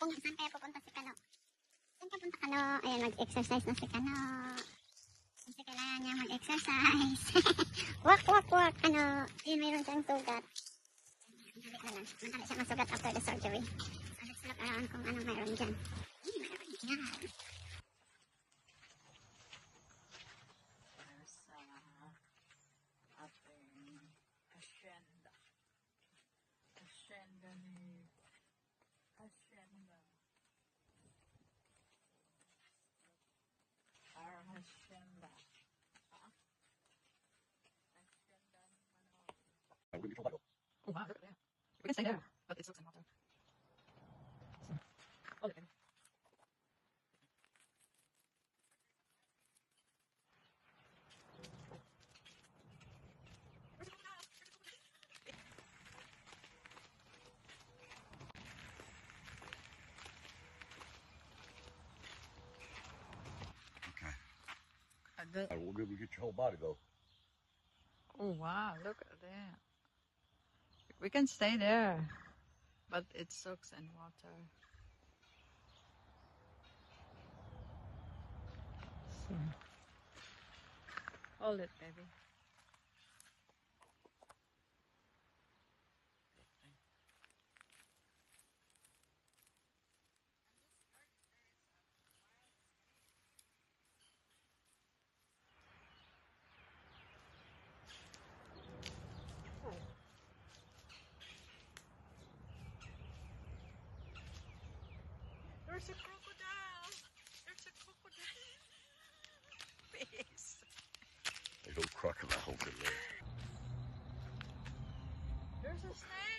Kung saan kaya pupunta si Kano. Saan ka punta Kano? Ayan, mag-exercise na si Kano. Kasi kailangan niya mag-exercise. Wak, wak, wak. Ano, yun mayroon siyang sugat. Madali na lang. Madali siya masugat after the surgery. So, let's look around kung anong mayroon dyan. Mayroon dyan. Ating hacienda. Hacienda ni... Hacienda. Our hacienda. Hacienda ni Manok. Oh wow, look at that. We can stay there, but it looks like water. Oh, look at it. I will be able to get your whole body though. Oh wow, look at that. We can stay there, but it soaks in water. So, hold it, baby. There's a crocodile. There's a crocodile. Please. There's no crocodile over there. There's a snake.